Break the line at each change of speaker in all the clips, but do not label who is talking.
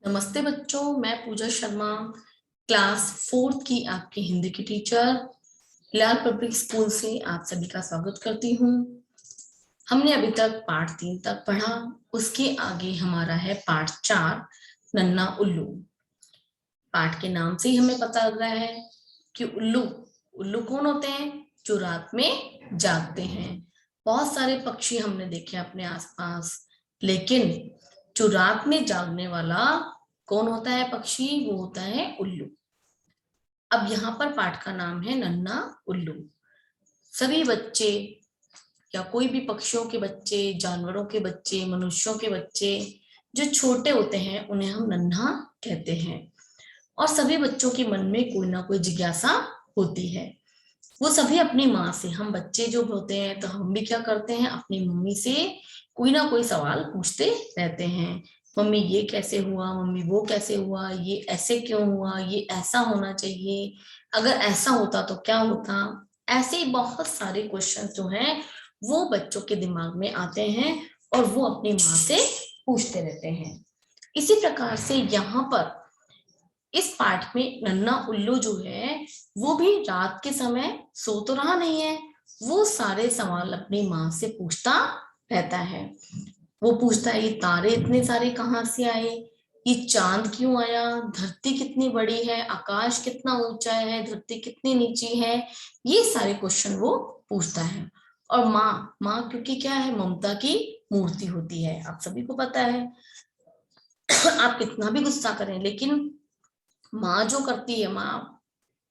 नमस्ते बच्चों, मैं पूजा शर्मा क्लास 4th की आपकी हिंदी की टीचर लाल पब्लिक स्कूल से आप सभी का स्वागत करती हूँ। हमने अभी तक पाठ 3 तक पढ़ा, उसके आगे हमारा है पाठ 4 नन्ना उल्लू। पाठ के नाम से ही हमें पता लग रहा है कि उल्लू उल्लू कौन होते हैं? जो रात में जागते हैं। बहुत सारे पक्षी हमने देखे अपने आसपास, लेकिन जो रात में जागने वाला कौन होता है पक्षी? वो होता है उल्लू। अब यहाँ पर पाठ का नाम है नन्ना उल्लू। सभी बच्चे या कोई भी पक्षियों के बच्चे, जानवरों के बच्चे, मनुष्यों के बच्चे जो छोटे होते हैं उन्हें हम नन्हा कहते हैं। और सभी बच्चों के मन में कोई ना कोई जिज्ञासा होती है। वो सभी अपनी माँ से, हम बच्चे जो होते हैं तो हम भी क्या करते हैं, अपनी मम्मी से कोई ना कोई सवाल पूछते रहते हैं। मम्मी ये कैसे हुआ, मम्मी वो कैसे हुआ, ये ऐसे क्यों हुआ, ये ऐसा होना चाहिए, अगर ऐसा होता तो क्या होता। ऐसे ही बहुत सारे क्वेश्चन जो हैं वो बच्चों के दिमाग में आते हैं और वो अपनी माँ से पूछते रहते हैं। इसी प्रकार से यहाँ पर इस पाठ में नन्ना उल्लू जो है वो भी रात के समय सो तो रहा नहीं है, वो सारे सवाल अपनी माँ से पूछता रहता है। वो पूछता है ये तारे इतने सारे कहाँ से आए, ये चांद क्यों आया, धरती कितनी बड़ी है, आकाश कितना ऊंचा है, धरती कितनी नीची है। ये सारे क्वेश्चन वो पूछता है। और माँ माँ क्योंकि क्या है, ममता की मूर्ति होती है, आप सभी को पता है। आप कितना भी गुस्सा करें, लेकिन माँ जो करती है, माँ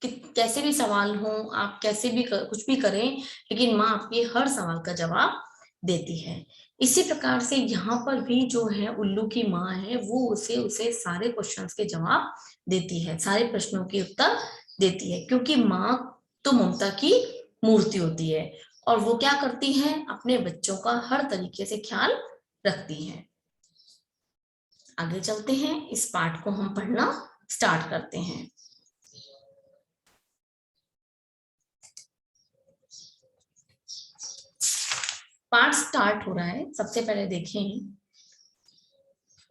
कैसे भी सवाल हो, आप कैसे भी कुछ भी करें, लेकिन माँ आपके हर सवाल का जवाब देती है। इसी प्रकार से यहाँ पर भी जो है उल्लू की माँ है, वो उसे उसे सारे क्वेश्चंस के जवाब देती है, सारे प्रश्नों के उत्तर देती है, क्योंकि माँ तो ममता की मूर्ति होती है और वो क्या करती है, अपने बच्चों का हर तरीके से ख्याल रखती है। आगे चलते हैं, इस पाठ को हम पढ़ना स्टार्ट करते हैं। पाठ स्टार्ट हो रहा है। सबसे पहले देखें,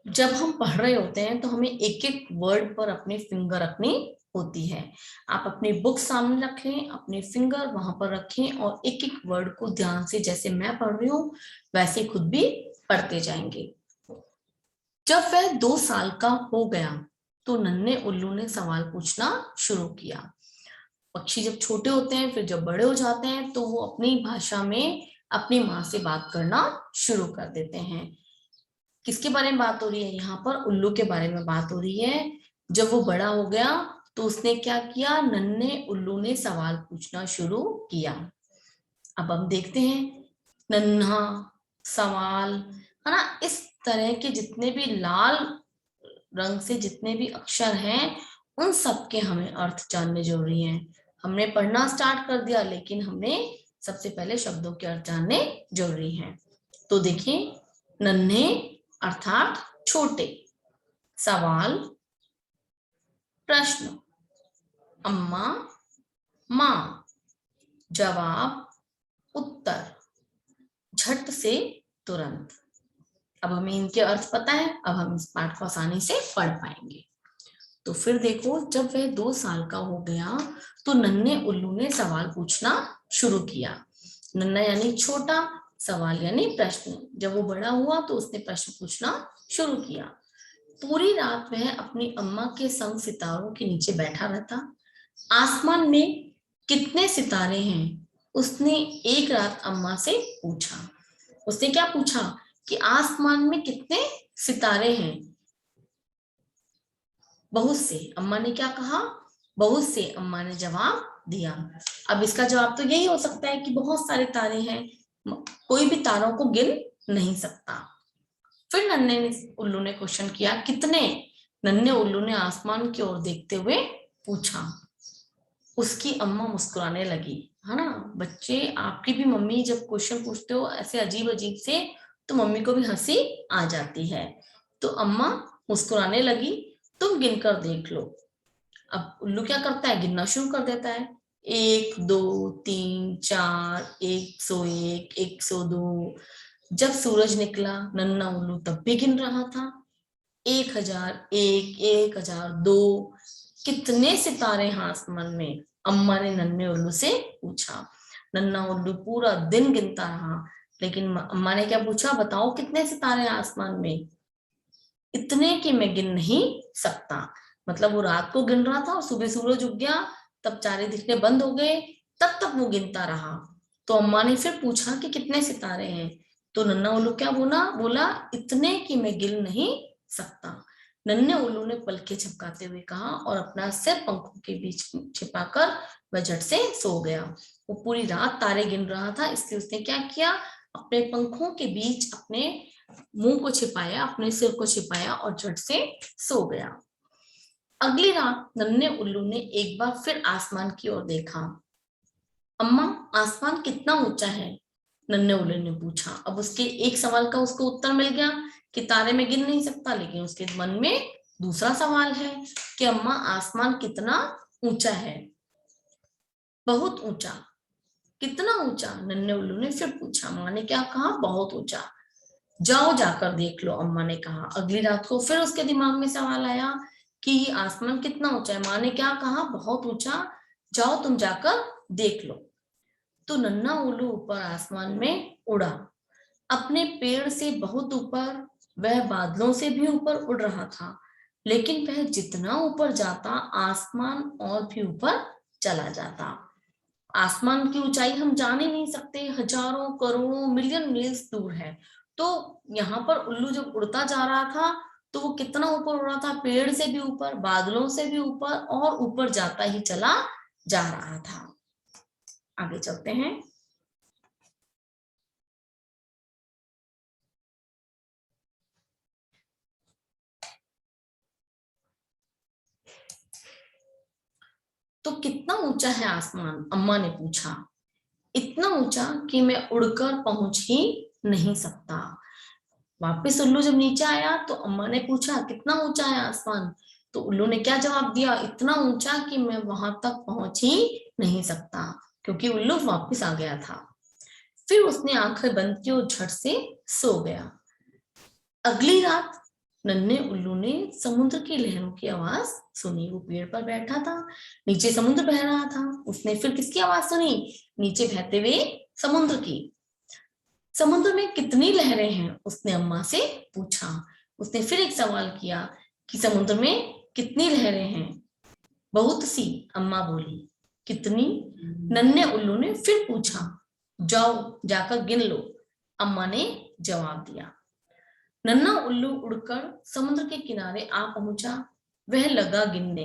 जब हम पढ़ रहे होते हैं तो हमें एक एक वर्ड पर अपने फिंगर रखनी होती है। आप अपनी बुक सामने रखें, अपने फिंगर वहां पर रखें और एक एक वर्ड को ध्यान से, जैसे मैं पढ़ रही हूँ वैसे खुद भी पढ़ते जाएंगे। जब वह 2 साल का हो गया तो नन्हे उल्लू ने सवाल पूछना शुरू किया। पक्षी जब छोटे होते हैं, फिर जब बड़े हो जाते हैं तो वो अपनी भाषा में अपनी माँ से बात करना शुरू कर देते हैं। किसके बारे में बात हो रही है? यहाँ पर उल्लू के बारे में बात हो रही है। जब वो बड़ा हो गया तो उसने क्या किया, नन्हे उल्लू ने सवाल पूछना शुरू किया। अब हम देखते हैं, नन्हा, सवाल, है ना, इस तरह के जितने भी लाल रंग से जितने भी अक्षर हैं उन सब के हमें अर्थ जानने जरूरी हैं। हमने पढ़ना स्टार्ट कर दिया, लेकिन हमने सबसे पहले शब्दों के अर्थ जानने जरूरी हैं। तो देखिए, नन्हे अर्थात छोटे, सवाल प्रश्न, अम्मा माँ, जवाब उत्तर, झट से तुरंत। अब हमें इनके अर्थ पता है, अब हम इस पाठ को आसानी से पढ़ पाएंगे। तो फिर देखो, जब वह 2 साल का हो गया तो नन्हे उल्लू ने सवाल पूछना शुरू किया। नन्हा यानी छोटा, सवाल यानी प्रश्न। जब वो बड़ा हुआ तो उसने प्रश्न पूछना शुरू किया। पूरी रात वह अपनी अम्मा के संग सितारों के नीचे बैठा रहता। आसमान में कितने सितारे हैं, उसने एक रात अम्मा से पूछा। उसने क्या पूछा कि आसमान में कितने सितारे हैं? बहुत से। अम्मा ने क्या कहा? बहुत से, अम्मा ने जवाब दिया। अब इसका जवाब तो यही हो सकता है कि बहुत सारे तारे हैं, कोई भी तारों को गिन नहीं सकता। फिर नन्हे उल्लू ने क्वेश्चन किया, कितने? नन्हे उल्लू ने आसमान की ओर देखते हुए पूछा। उसकी अम्मा मुस्कुराने लगी। है ना बच्चे, आपकी भी मम्मी जब क्वेश्चन पूछते हो ऐसे अजीब अजीब से, तो मम्मी को भी हंसी आ जाती है। तो अम्मा मुस्कुराने लगी, तुम गिनकर देख लो। अब उल्लू क्या करता है, गिनना शुरू कर देता है। 1 2 3 4, 101, 102। जब सूरज निकला, नन्हा उल्लू तब भी गिन रहा था। 1001, 1002, कितने सितारे हैं आसमान में? अम्मा ने नन्हे उल्लू से पूछा। नन्हा उल्लू पूरा दिन गिनता रहा, लेकिन अम्मा ने क्या पूछा? बताओ कितने सितारे हैं आसमान में? इतने कि मैं गिन नहीं सकता। मतलब वो रात को गिन रहा था और सुबह सूरज उग गया, तब तारे दिखने बंद हो गए, तब तक वो गिनता रहा। तो अम्मा ने फिर पूछा कि कितने सितारे हैं? तो नन्हा उल्लू क्या बोला? बोला इतने कि मैं गिन नहीं सकता। नन्हे उल्लू ने पलके झपकाते हुए कहा और अपना सिर पंखों के बीच छिपाकर वह झट से सो गया। वो पूरी रात तारे गिन रहा था, इसलिए उसने क्या किया? अपने पंखों के बीच अपने मुंह को छिपाया, अपने सिर को छिपाया और झट से सो गया। अगली रात नन्हे उल्लू ने एक बार फिर आसमान की ओर देखा। अम्मा, आसमान कितना ऊंचा है? नन्हे उल्लू ने पूछा। अब उसके एक सवाल का उसको उत्तर मिल गया कि तारे में गिन नहीं सकता, लेकिन उसके मन में दूसरा सवाल है कि अम्मा, आसमान कितना ऊंचा है? बहुत ऊंचा। कितना ऊंचा? नन्हे उल्लू ने फिर पूछा। माँ ने क्या कहा? बहुत ऊंचा। जाओ जाकर देख लो, अम्मा ने कहा। अगली रात को फिर उसके दिमाग में सवाल आया कि आसमान कितना ऊंचा है? माँ ने क्या कहा? बहुत ऊंचा। जाओ तुम जाकर देख लो। तो नन्हा उल्लू ऊपर आसमान में उड़ा। अपने पेड़ से बहुत ऊपर, वह बादलों से भी ऊपर उड़ रहा था, लेकिन वह जितना ऊपर जाता आसमान और भी ऊपर चला जाता। आसमान की ऊंचाई हम जान ही नहीं सकते, हजारों करोड़ों मिलियन मील्स दूर है। तो यहाँ पर उल्लू जब उड़ता जा रहा था तो वो कितना ऊपर उड़ रहा था? पेड़ से भी ऊपर, बादलों से भी ऊपर, और ऊपर जाता ही चला जा रहा था। आगे चलते हैं। तो कितना ऊंचा है आसमान? अम्मा ने पूछा। इतना ऊंचा कि मैं उड़कर पहुंच ही नहीं सकता। वापस उल्लू जब नीचे आया तो अम्मा ने पूछा कितना ऊंचा है आसमान? तो उल्लू ने क्या जवाब दिया? इतना ऊंचा कि मैं वहां तक पहुंच ही नहीं सकता, क्योंकि उल्लू वापस आ गया था। फिर उसने आंखें बंद की और झट से सो गया। अगली रात नन्हे उल्लू ने समुद्र की लहरों की आवाज सुनी। वो पेड़ पर बैठा था, नीचे समुद्र बह रहा था। उसने फिर किसकी आवाज सुनी? नीचे बहते हुए समुद्र की। समुद्र में कितनी लहरें हैं? उसने अम्मा से पूछा। उसने फिर एक सवाल किया कि समुद्र में कितनी लहरें हैं? बहुत सी, अम्मा बोली। कितनी? नन्हे उल्लू ने फिर पूछा। जाओ जाकर गिन लो, अम्मा ने जवाब दिया। नन्हा उल्लू उड़कर समुद्र के किनारे आ पहुंचा। वह लगा गिनने।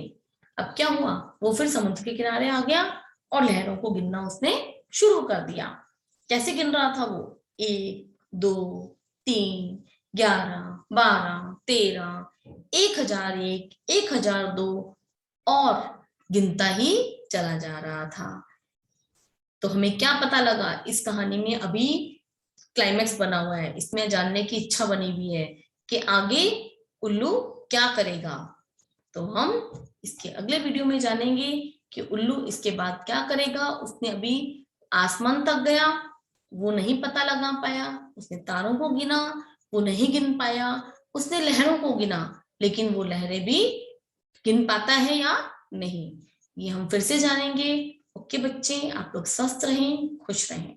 अब क्या हुआ? वो फिर समुद्र के किनारे आ गया और लहरों को गिनना उसने शुरू कर दिया। कैसे गिन रहा था वो? 1, 2, 3, 11, 12, 13, 1001, 1002, और गिनता ही चला जा रहा था। तो हमें क्या पता लगा? इस कहानी में अभी क्लाइमैक्स बना हुआ है, इसमें जानने की इच्छा बनी हुई है कि आगे उल्लू क्या करेगा। तो हम इसके अगले वीडियो में जानेंगे कि उल्लू इसके बाद क्या करेगा। उसने अभी आसमान तक गया, वो नहीं पता लगा पाया। उसने तारों को गिना, वो नहीं गिन पाया। उसने लहरों को गिना, लेकिन वो लहरें भी गिन पाता है या नहीं, ये हम फिर से जानेंगे। ओके बच्चे, आप लोग स्वस्थ रहें, खुश रहें।